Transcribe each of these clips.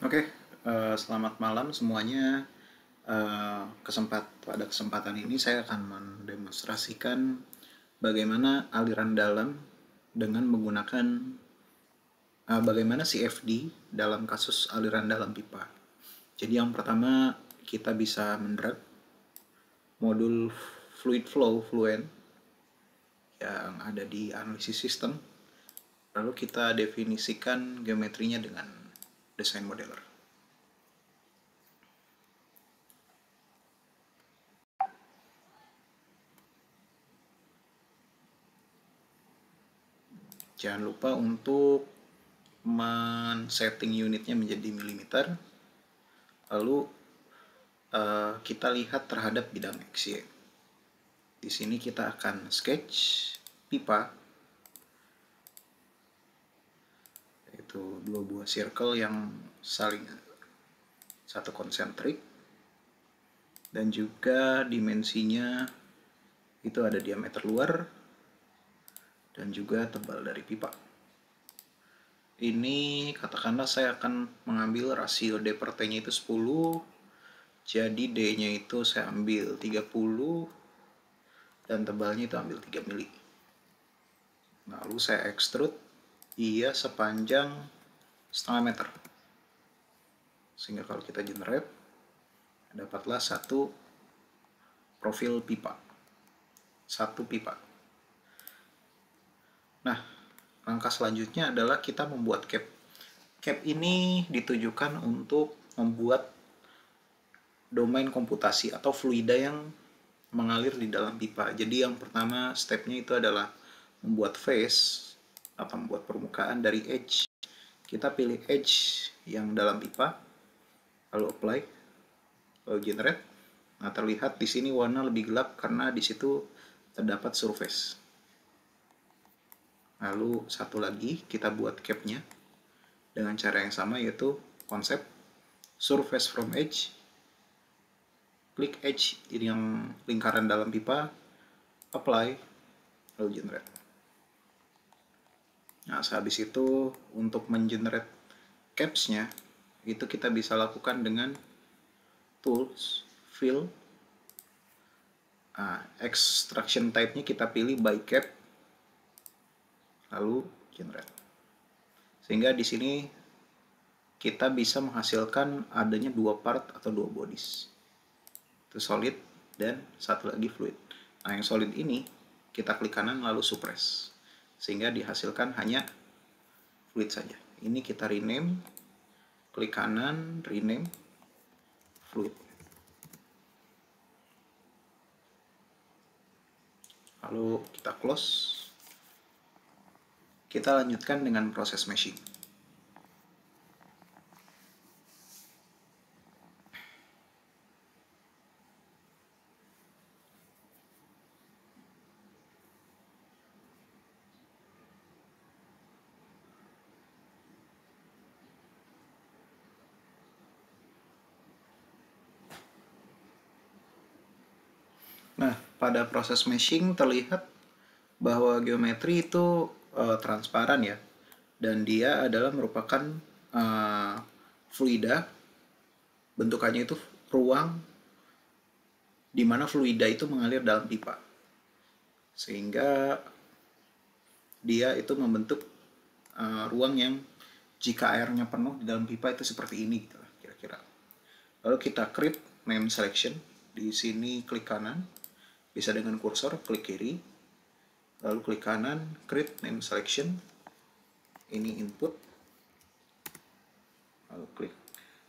Oke, selamat malam semuanya. Pada kesempatan ini saya akan mendemonstrasikan bagaimana aliran dalam dengan menggunakan bagaimana CFD dalam kasus aliran dalam pipa. Jadi yang pertama kita bisa mendrag modul fluid flow fluent yang ada di analisis sistem. Lalu kita definisikan geometrinya dengan desain modeler. Jangan lupa untuk men-setting unitnya menjadi milimeter. Lalu kita lihat terhadap bidang XY. Di sini kita akan sketch pipa, yaitu dua buah circle yang saling satu konsentrik, dan juga dimensinya itu ada diameter luar dan juga tebal dari pipa. Ini katakanlah saya akan mengambil rasio D per T-nya itu 10, jadi D-nya itu saya ambil 30 dan tebalnya itu ambil 3 mili. Lalu saya extrude ia sepanjang setengah meter. Sehingga kalau kita generate, dapatlah satu profil pipa. Satu pipa. Nah, langkah selanjutnya adalah kita membuat cap. Cap ini ditujukan untuk membuat domain komputasi atau fluida yang mengalir di dalam pipa. Jadi yang pertama stepnya itu adalah membuat face atau membuat permukaan dari edge. Kita pilih edge yang dalam pipa, lalu apply, lalu generate. Nah, terlihat di sini warna lebih gelap karena di situ terdapat surface. Lalu satu lagi kita buat capnya dengan cara yang sama, yaitu konsep surface from edge. Klik edge yang lingkaran dalam pipa, apply, lalu generate. Nah, sehabis itu untuk mengenerate caps-nya itu kita bisa lakukan dengan tools, fill, extraction type-nya kita pilih by cap, lalu generate. Sehingga di sini kita bisa menghasilkan adanya dua part atau dua bodies. Itu solid dan satu lagi fluid. Nah, yang solid ini kita klik kanan lalu suppress. Sehingga dihasilkan hanya fluid saja. Ini kita rename, klik kanan, rename, fluid. Lalu kita close. Kita lanjutkan dengan proses meshing. Nah, pada proses meshing terlihat bahwa geometri itu transparan ya, dan dia adalah merupakan fluida. Bentukannya itu ruang di mana fluida itu mengalir dalam pipa, sehingga dia itu membentuk ruang yang jika airnya penuh di dalam pipa itu seperti ini gitu kira-kira. Lalu kita create name selection. Di sini klik kanan, bisa dengan kursor, klik kiri, lalu klik kanan, create name selection. Ini input, lalu klik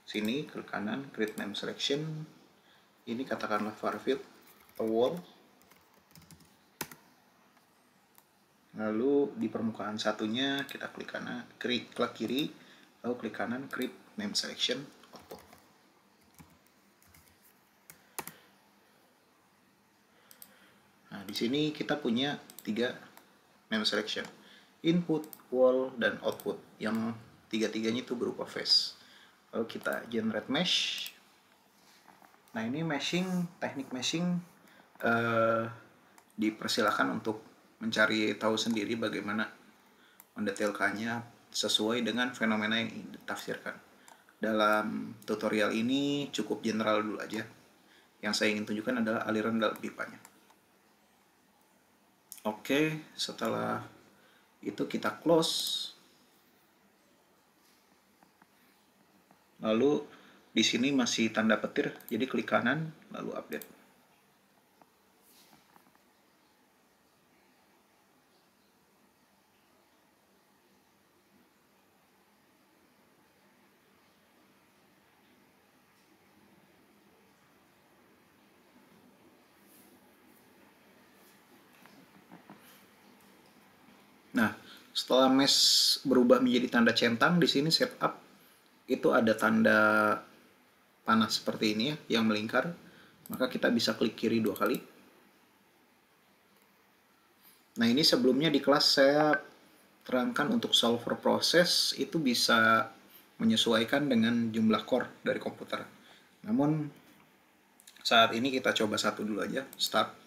sini, klik kanan, create name selection. Ini katakanlah varfield atau wall. Lalu di permukaan satunya kita klik kanan, klik kiri, lalu klik kanan, create name selection, output. Nah, di sini kita punya 3 name selection, input, wall, dan output, yang tiga-tiganya itu berupa face. Lalu kita generate mesh. Nah, ini meshing, teknik meshing dipersilakan untuk mencari tahu sendiri bagaimana mendetailkannya sesuai dengan fenomena yang ditafsirkan. dalam tutorial ini cukup general dulu aja. Yang saya ingin tunjukkan adalah aliran dalam pipanya. Oke, setelah itu kita close. Lalu di sini masih tanda petir, jadi klik kanan lalu update. Nah, setelah mesh berubah menjadi tanda centang, di sini setup itu ada tanda panas seperti ini ya, yang melingkar. Maka kita bisa klik kiri 2 kali. Nah, ini sebelumnya di kelas saya terangkan untuk solver proses itu bisa menyesuaikan dengan jumlah core dari komputer. Namun saat ini kita coba satu dulu aja, start.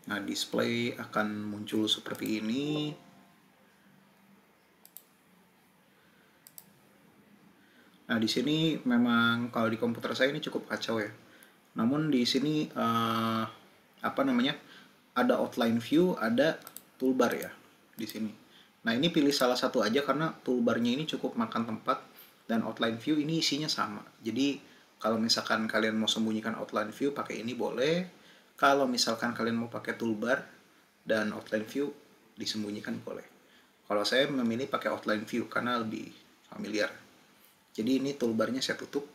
Nah, display akan muncul seperti ini. Nah, di sini memang kalau di komputer saya ini cukup kacau ya. Namun di sini apa namanya? Ada outline view, ada toolbar ya di sini. Nah, ini pilih salah satu aja karena toolbarnya ini cukup makan tempat dan outline view ini isinya sama. Jadi, kalau misalkan kalian mau sembunyikan outline view pakai ini boleh. Kalau misalkan kalian mau pakai toolbar dan outline view disembunyikan boleh. Kalau saya memilih pakai outline view karena lebih familiar. Jadi ini toolbarnya saya tutup.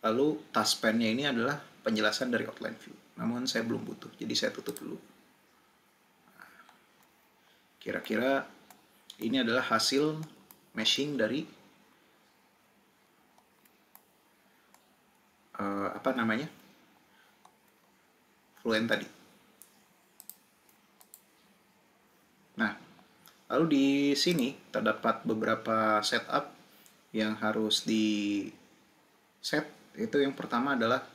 Lalu taskpane-nya ini adalah penjelasan dari outline view. Namun saya belum butuh, jadi saya tutup dulu. Kira-kira ini adalah hasil meshing dari apa namanya? Fluent tadi. Nah, lalu di sini terdapat beberapa setup yang harus di set. Itu yang pertama adalah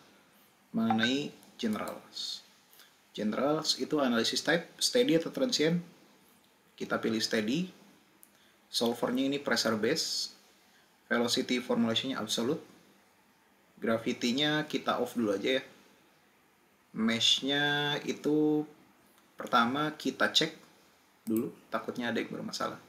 mengenai generals. Generals itu analisis type, steady atau transient. Kita pilih steady. Solvernya ini pressure base. Velocity formulation-nya absolute. Gravity-nya kita off dulu aja ya. Mesh-nya itu pertama kita cek dulu, takutnya ada yang bermasalah.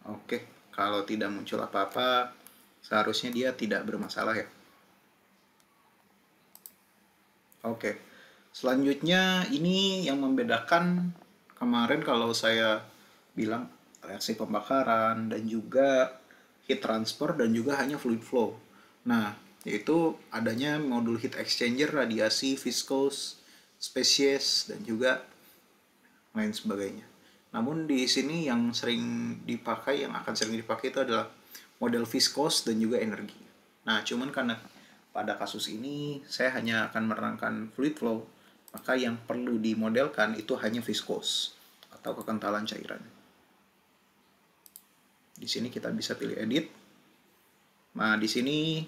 Oke, kalau tidak muncul apa-apa, seharusnya dia tidak bermasalah ya. Oke, selanjutnya ini yang membedakan kemarin kalau saya bilang reaksi pembakaran dan juga heat transfer dan juga hanya fluid flow. Nah, yaitu adanya modul heat exchanger, radiasi, viscose, species, dan juga lain sebagainya. Namun di sini yang sering dipakai, yang akan sering dipakai itu adalah model viscose dan juga energi. Nah, cuman karena pada kasus ini saya hanya akan menerangkan fluid flow, maka yang perlu dimodelkan itu hanya viscose atau kekentalan cairan. Di sini kita bisa pilih edit. Nah, di sini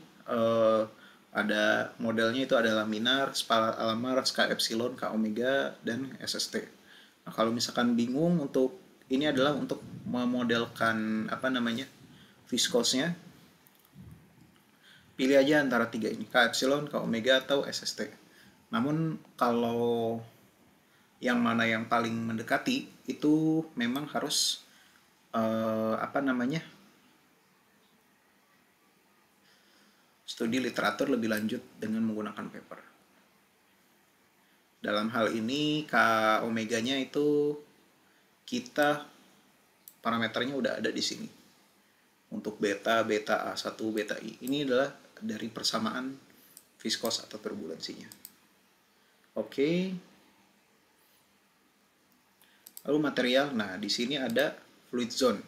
ada modelnya itu ada laminar, spalat alamar, K epsilon, K omega, dan SST. Nah, kalau misalkan bingung untuk ini adalah untuk memodelkan apa namanya viscose-nya, pilih aja antara tiga ini, K epsilon, K omega, atau SST. Namun kalau yang mana yang paling mendekati itu memang harus apa namanya studi literatur lebih lanjut dengan menggunakan paper. Dalam hal ini K omeganya itu kita parameternya udah ada di sini. Untuk beta, beta A1, beta I. Ini adalah dari persamaan viskos atau turbulensinya. Oke. Lalu material. Nah, di sini ada fluid zone.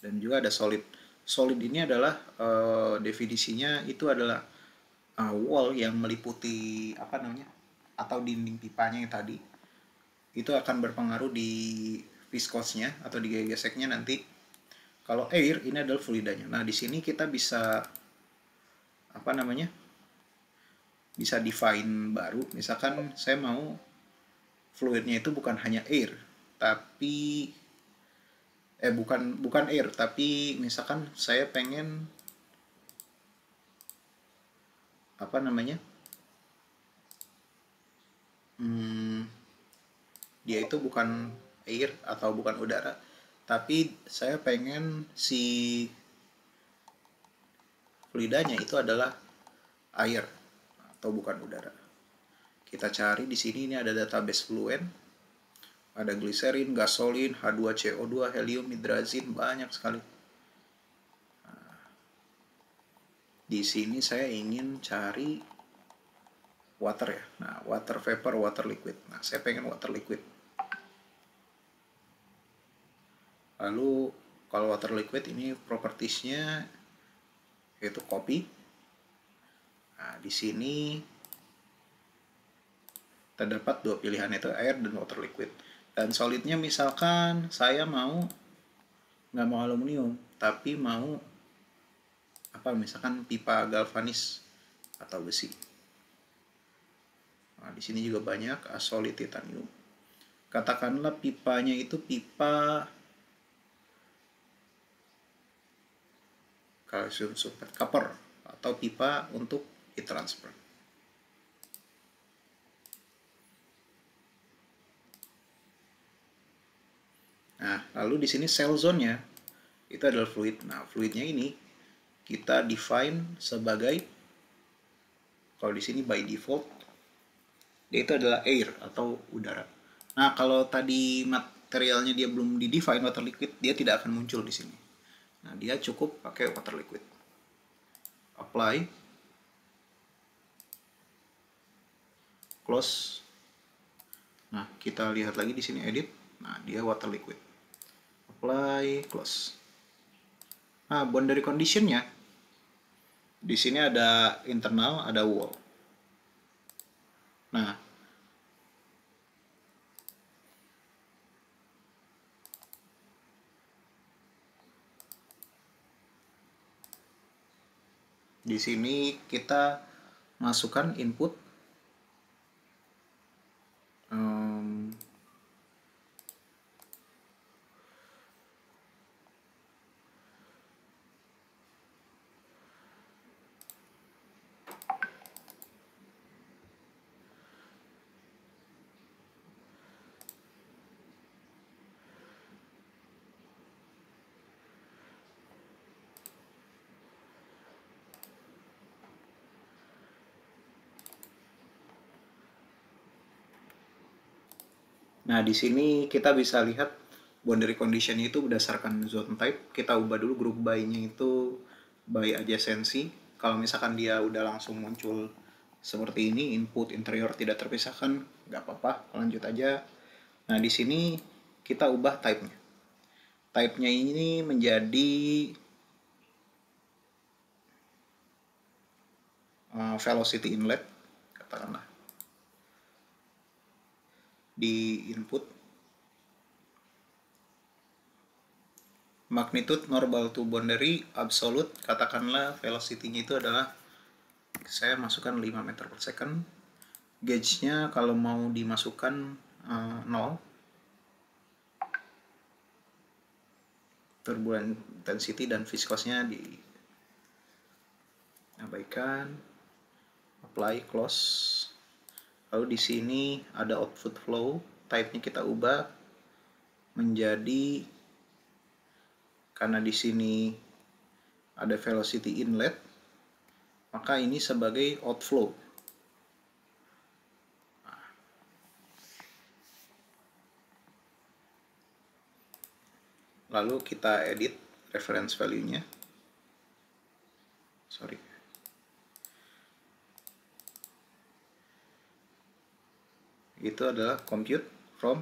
Dan juga ada solid. Solid ini adalah definisinya itu adalah wall yang meliputi atau dinding pipanya yang tadi, itu akan berpengaruh di viskosnya atau di gaya geseknya nanti. Kalau air ini adalah fluidanya. Nah, di sini kita bisa bisa define baru. Misalkan saya mau fluidnya itu bukan hanya air, tapi bukan air, tapi misalkan saya pengen apa namanya hmm, dia itu bukan air atau bukan udara, tapi saya pengen si fluidanya itu adalah air atau bukan udara. Kita cari di sini, ini ada database fluent, ada gliserin, gasolin, H2CO2, helium, hidrazin, banyak sekali. Di sini saya ingin cari water ya. Nah, water vapor, water liquid. Nah, saya pengen water liquid. Lalu kalau water liquid ini propertiesnya yaitu kopi. Nah, di sini terdapat dua pilihan, yaitu air dan water liquid. Dan solidnya misalkan saya nggak mau aluminium, tapi mau misalkan pipa galvanis atau besi. Nah, di sini juga banyak solid titanium. Katakanlah pipanya itu pipa kalsium sulfat copper atau pipa untuk heat transfer. Nah, lalu di sini cell zone-nya itu adalah fluid. Nah, fluidnya ini kita define sebagai, kalau di sini by default dia itu adalah air atau udara. Nah, kalau tadi materialnya dia belum di define water liquid, dia tidak akan muncul di sini. Nah, dia cukup pakai water liquid. Apply, close. Nah, kita lihat lagi di sini edit. Nah, dia water liquid. Apply, close. Nah, boundary condition-nya di sini ada internal, ada wall. Nah, di sini kita masukkan input Nah, di sini kita bisa lihat boundary condition itu berdasarkan zone type. Kita ubah dulu group by-nya itu by adjacency. Kalau misalkan dia udah langsung muncul seperti ini, input interior tidak terpisahkan, nggak apa-apa, lanjut aja. Nah, di sini kita ubah type-nya. Type-nya ini menjadi velocity inlet, katakanlah. Di input magnitude normal to boundary absolute, katakanlah velocity-nya itu adalah, saya masukkan 5 meter per second. Gauge-nya kalau mau dimasukkan 0. Turbulent intensity dan viskosnya diabaikan. Apply, close. Lalu di sini ada output flow, type-nya kita ubah menjadi, karena di sini ada velocity inlet, maka ini sebagai outflow. Lalu kita edit reference value-nya. Itu adalah compute from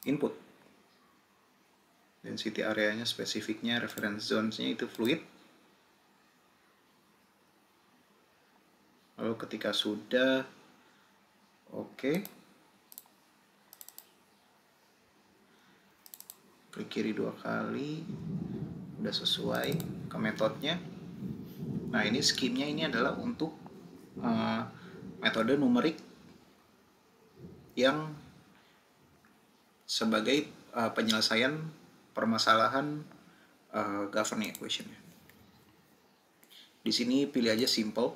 input. Density area-nya, spesifiknya, reference zones-nya itu fluid. ketika sudah oke, klik kiri 2 kali, udah sesuai ke metodenya. Nah, ini scheme-nya ini adalah untuk metode numerik yang sebagai penyelesaian permasalahan governing equation. Di sini pilih aja simple.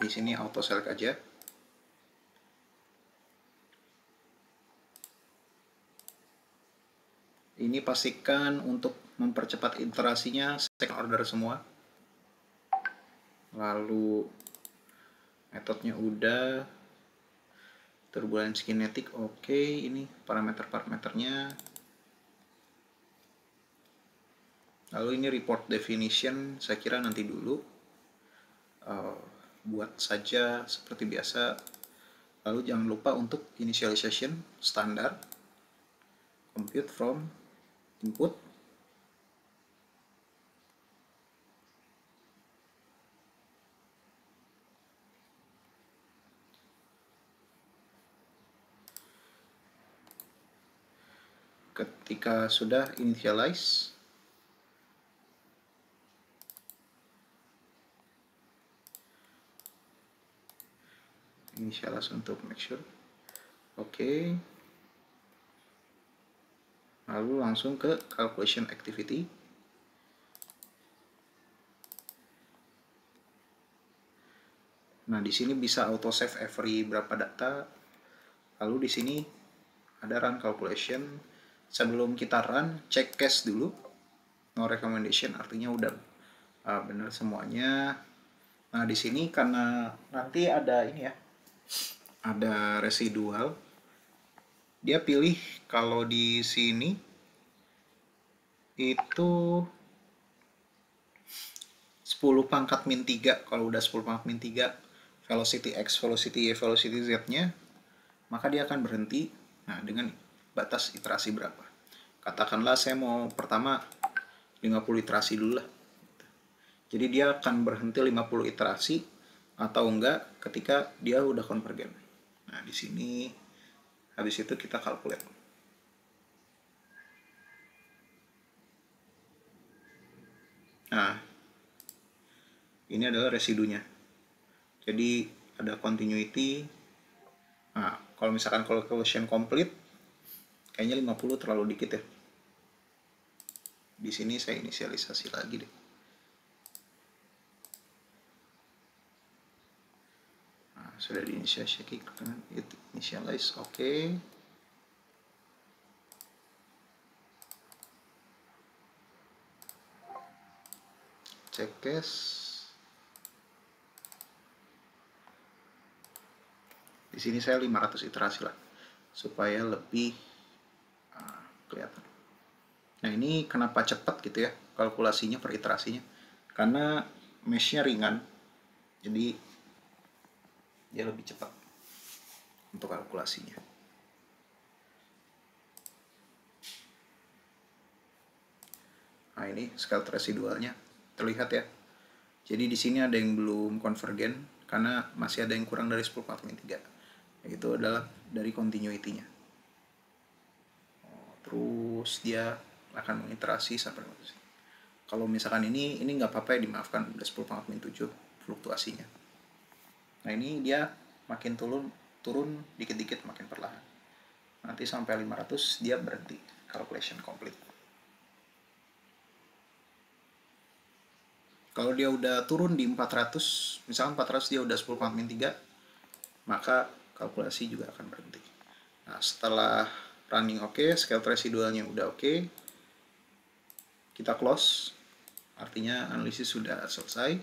Di sini auto select aja. Ini pastikan untuk mempercepat iterasinya second order semua. Lalu metodenya udah, turbulence kinetic oke, ini parameter-parameternya. Lalu ini report definition, saya kira nanti dulu. Buat saja seperti biasa. Lalu jangan lupa untuk initialization standar, compute from input. Ketika sudah initialize, initialize untuk make sure oke. Lalu langsung ke calculation activity. Nah, di sini bisa auto save every berapa data. Lalu di sini ada run calculation. Sebelum kita run, cek case dulu. No recommendation artinya udah benar semuanya. Nah, di sini karena nanti ada ini ya, ada residual. Dia pilih kalau di sini itu 10 pangkat min 3. Kalau udah 10 pangkat min 3 velocity X, velocity Y, velocity Z-nya, maka dia akan berhenti dengan batas iterasi berapa. Katakanlah saya mau pertama 50 iterasi dulu lah. Jadi dia akan berhenti 50 iterasi atau enggak ketika dia udah konvergen. Nah, di sini habis itu kita calculate. Nah, ini adalah residunya. Jadi ada continuity. Nah, kalau misalkan calculation complete, kayaknya 50 terlalu dikit ya. Di sini saya inisialisasi lagi deh. Nah, sudah diinisialisasi, initialize, oke. Cek case. Di sini saya 500 iterasi lah, supaya lebih kelihatan. Nah, ini kenapa cepat gitu ya kalkulasinya per iterasinya? Karena mesh-nya ringan, jadi dia lebih cepat untuk kalkulasinya. Nah, ini scale residualnya terlihat ya. Jadi di sini ada yang belum konvergen karena masih ada yang kurang dari 10/3. Itu adalah dari continuity-nya. Terus dia akan mengiterasi sampai kalau misalkan ini nggak apa-apa ya, dimaafkan, udah 10/7 fluktuasinya. Nah, ini dia makin turun dikit-dikit, makin perlahan. Nanti sampai 500 dia berhenti, calculation complete. Kalau dia udah turun di 400, misalkan 400 dia udah 10/3, maka kalkulasi juga akan berhenti. Nah, setelah running oke, scale residualnya udah oke, kita close, artinya analisis sudah selesai.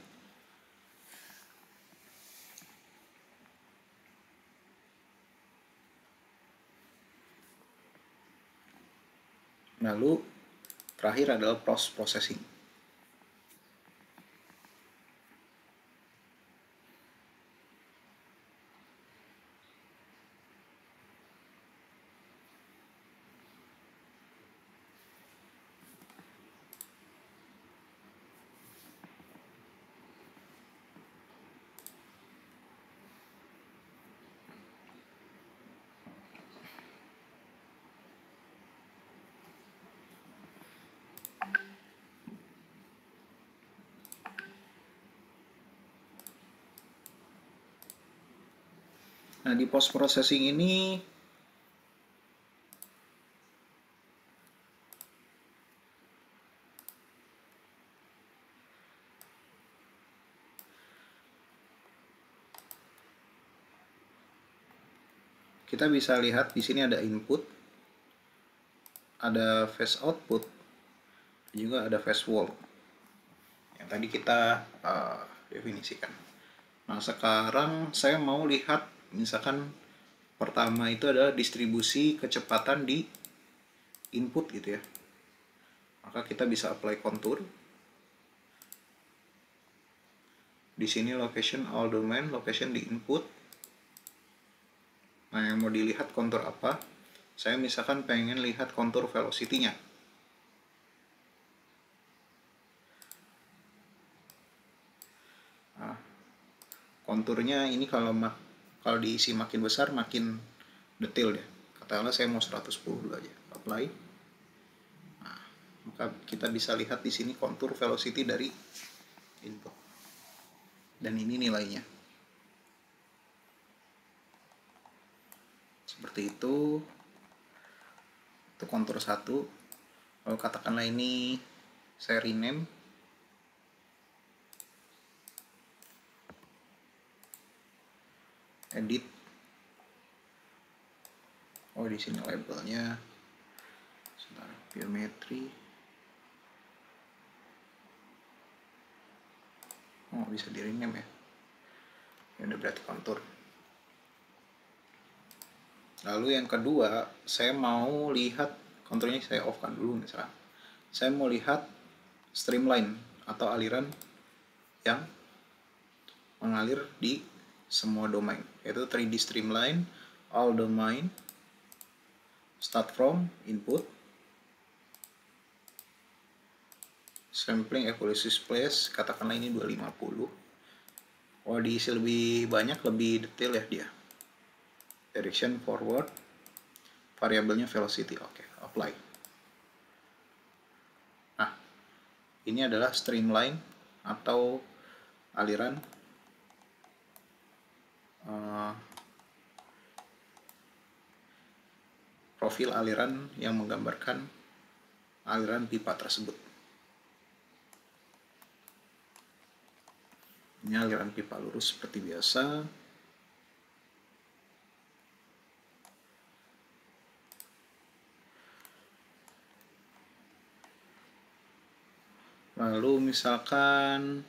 Lalu terakhir adalah post processing. Nah, di post processing ini kita bisa lihat di sini ada input, ada face output, juga ada face wall yang tadi kita definisikan. Nah, sekarang saya mau lihat misalkan pertama itu adalah distribusi kecepatan di input gitu ya. Maka kita bisa apply contour. Di sini location all domain, location di input. Nah, yang mau dilihat kontur apa? Saya misalkan pengen lihat kontur velocity-nya. Nah, konturnya ini kalau diisi makin besar makin detail ya. Katakanlah saya mau 110 dulu aja. Apply. Nah, maka kita bisa lihat di sini kontur velocity dari input. Dan ini nilainya. Seperti itu. Itu kontur 1. Lalu katakanlah ini saya rename. Edit. Oh, di sini labelnya. Sebentar, geometri. Oh, bisa di rename ya. Ya udah berarti kontur. Lalu yang kedua, saya mau lihat konturnya, saya off kan dulu misalnya. Saya mau lihat streamline atau aliran yang mengalir di semua domain, yaitu 3D streamline, all domain, start from input, sampling equalization place, katakanlah ini 250. Oh, diisi lebih banyak, lebih detail ya dia. Direction forward, variabelnya velocity. Oke, apply. Nah, ini adalah streamline atau aliran profil aliran yang menggambarkan aliran pipa tersebut. Ini aliran pipa lurus seperti biasa. Lalu misalkan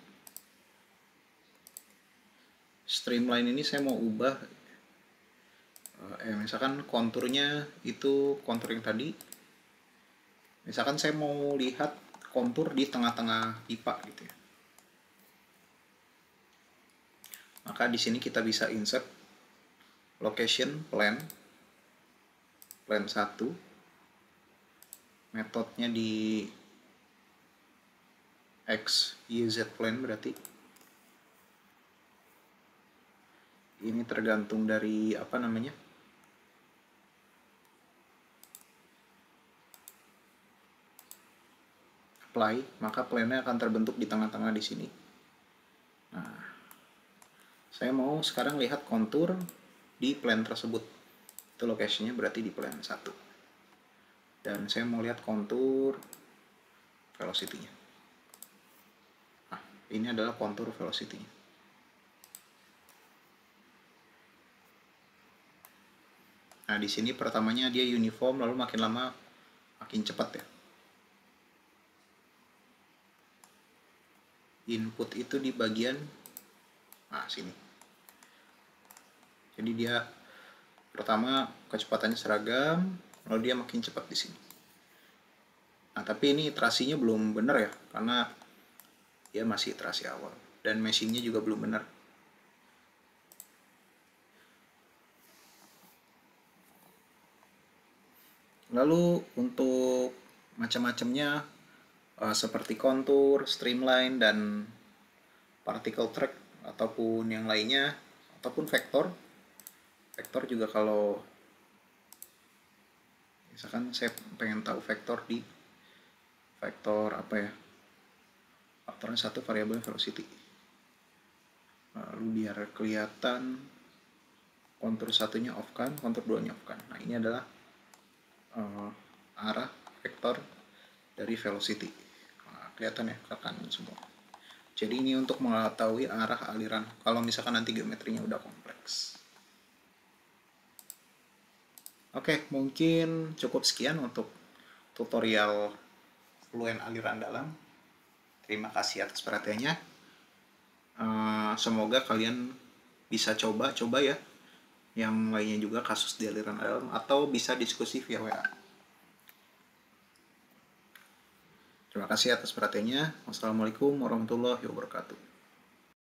streamline ini saya mau ubah, misalkan konturnya itu kontur yang tadi. Misalkan saya mau lihat kontur di tengah-tengah pipa gitu ya. Maka di sini kita bisa insert location plane 1. Metodenya di X, Y, Z plane berarti. Ini tergantung dari apa namanya. Apply, maka plane-nya akan terbentuk di tengah-tengah di sini. Nah, saya mau sekarang lihat kontur di plane tersebut. Itu location-nya berarti di plane 1. Dan saya mau lihat kontur velocity-nya. Nah, ini adalah kontur velocity-nya. Nah, di sini pertamanya dia uniform, lalu makin lama makin cepat ya. Input itu di bagian sini. Jadi dia pertama kecepatannya seragam, lalu dia makin cepat di sini. Nah, tapi ini iterasinya belum benar ya, karena dia masih iterasi awal dan meshingnya juga belum benar. Lalu untuk macam-macamnya seperti kontur, streamline, dan particle track ataupun yang lainnya, ataupun vektor. Vektor juga kalau misalkan saya pengen tahu vektor di vektor apa ya, faktornya 1 variabel velocity. Lalu biar kelihatan kontur satunya off kan, kontur 2-nya off kan. Nah, ini adalah arah vektor dari velocity. Nah, kelihatan ya ke kanan semua. Jadi ini untuk mengetahui arah aliran kalau misalkan nanti geometrinya udah kompleks. Oke, mungkin cukup sekian untuk tutorial fluent aliran dalam. Terima kasih atas perhatiannya. Semoga kalian bisa coba ya yang lainnya juga kasus di aliran dalam, atau bisa diskusi via WA. Terima kasih atas perhatiannya. Wassalamualaikum warahmatullahi wabarakatuh.